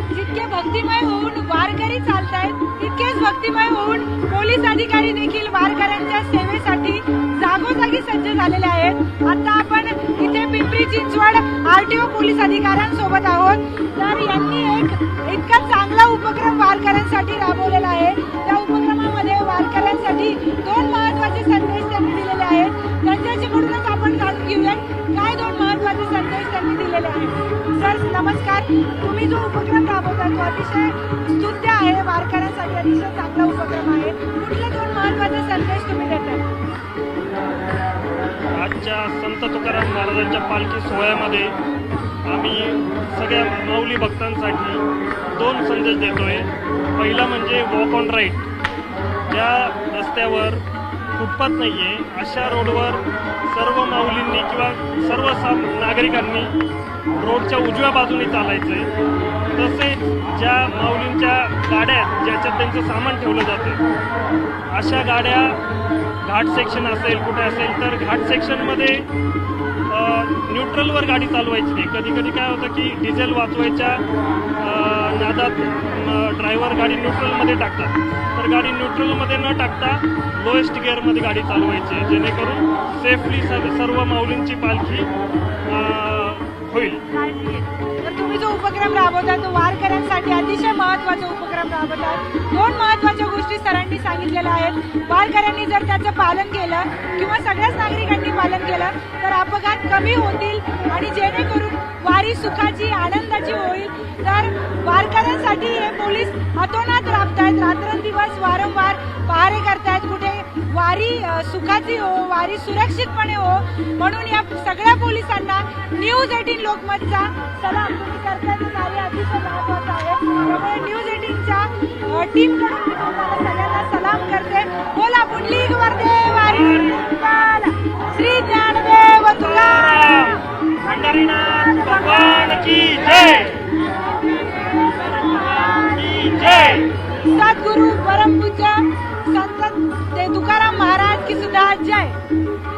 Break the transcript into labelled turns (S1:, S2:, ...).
S1: जितके भक्तिमय होऊन वारकरी चालतायत तितकेच भक्तिमय होऊन पोलीस अधिकारी देखील वारकऱ्यांच्या सेवेसाठी जागोजागी सज्ज झालेले आहेत। आता आपण इथे पिंपरी चिंचवड आरटीओ पोलीस अधिकाऱ्यांसोबत आहोत। तर यांनी एक इतका चांगला उपक्रम वारकऱ्यांसाठी राबवलेला आहे। त्या उपक्रमामध्ये वारकऱ्यांसाठी दोन महत्त्वाचे संदेश त्यांनी दिलेले आहेत। त्यांच्याकडूनच आपण जाणून घेऊया काय दोन महत्त्वाचे संदेश त्यांनी दिलेले आहेत। सर नमस्कार, तुम्ही जो उपक्रम राबवता तो अतिशय स्तुत्य आहे, वारकऱ्यांसाठी अतिशय चांगला उपक्रम आहे। कुठले दोन महत्त्वाचे संदेश तुम्ही देताय?
S2: आजच्या संत तुकाराम महाराजांच्या पालखी सोहळ्यामध्ये आम्ही सगळ्या माऊली भक्तांसाठी दोन संदेश देतोय। पहिला म्हणजे वॉक ऑन राईट, ज्या रस्त्यावर फुटपाथ नाही आहे अशा रोडवर सर्व माऊलींनी किंवा सर्व नागरिकांनी रोडच्या उजव्या बाजूने चालायचं आहे। तसेच ज्या माऊलींच्या गाड्या ज्याच्यात त्यांचं सामान ठेवलं जातं अशा गाड्या घाट सेक्शन असेल कुठे असेल तर घाट सेक्शनमध्ये न्यूट्रलवर गाडी चालवायची नाही। कधी कधी काय होतं की डिझेल वाचवायच्या नादात ड्रायव्हर गाडी न्यूट्रलमध्ये टाकतात, तर गाडी न्यूट्रलमध्ये न टाकता लोएस्ट गिअरमध्ये गाडी चालवायची आहे, जेणेकरून सेफली सर्व माऊलींची पालखी होईल।
S1: तर तुम्ही जो उपक्रम राबवता तो वारकऱ्यांसाठी अतिशय महत्त्वाचा उपक्रम राबवतात। दोन महत्त्वाच्या गोष्टी सरांनी सांगितलेल्या आहेत। वारकऱ्यांनी जर त्याचं पालन केलं किंवा सगळ्याच नागरिकांनी पालन केलं तर अपघात कमी होतील आणि जेणेकरून वारी सुखाची आनंदाची होईल। तर वारकऱ्यांसाठी हे पोलीस अतोनात राबतायत, रात्रंदिवस वारंवार पहारे करतायत, कुठे वारी सुखाची हो, वारी सुरक्षितपणे हो, म्हणून या सगळ्या पोलिसांना न्यूज 18 लोकमतचा सलाम। तुम्ही करताय ते कार्य अतिशय महत्त्वाचं आहे, त्यामुळे न्यूज 18च्या टीमकडून मी तुम्हाला सगळ्यांना सलाम करते। बोला पुंडलिक वरदे वारी श्री ज्ञानदेव तुकाराम
S2: पंढरीनाथ भगवान की जय, की जय।
S1: सद्गुरु परमपूज्य संत तुकाराम महाराज की सुद्धा जय।